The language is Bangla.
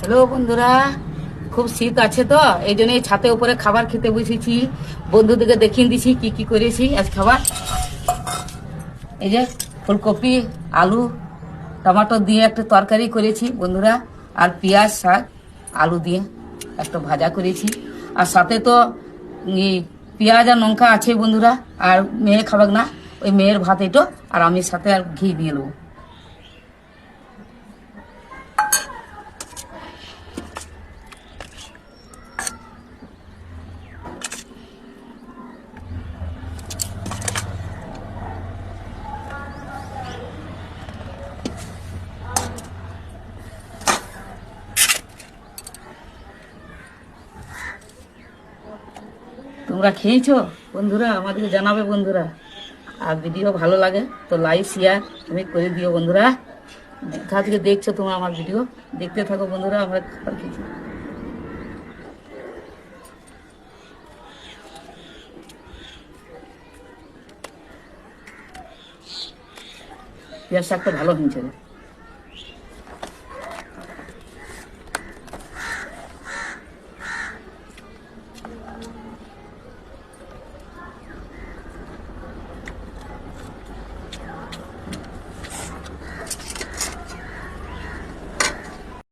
হ্যালো বন্ধুরা, খুব শীত আছে তো এই জন্য ছাতে উপরে খাবার খেতে বসেছি। বন্ধুদেরকে দেখিয়ে দিছি কি কি করেছি আজ খাবার। এই যে ফুলকপি, আলু, টমেটো দিয়ে একটা তরকারি করেছি বন্ধুরা, আর পেঁয়াজ, শাক, আলু দিয়ে একটা ভাজা করেছি। আর সাথে তো পেঁয়াজ আর লঙ্কা আছে বন্ধুরা। আর মেয়ে খাবে না, ওই মেয়ের ভাত এটো, আর আমি সাথে আর ঘি দিয়ে নেবো। তোমরা খেয়েছো বন্ধুরা? আমাদেরকে জানাবে বন্ধুরা। আর ভিডিও ভালো লাগে তো লাইক শেয়ার তুমি করে দিও বন্ধুরা। কোথা থেকে দেখছো তোমরা আমার ভিডিও, দেখতে থাকো বন্ধুরা। আমরা খাবার খেয়েছি, পেঁয়াজ শাকটা ভালো হয়েছে।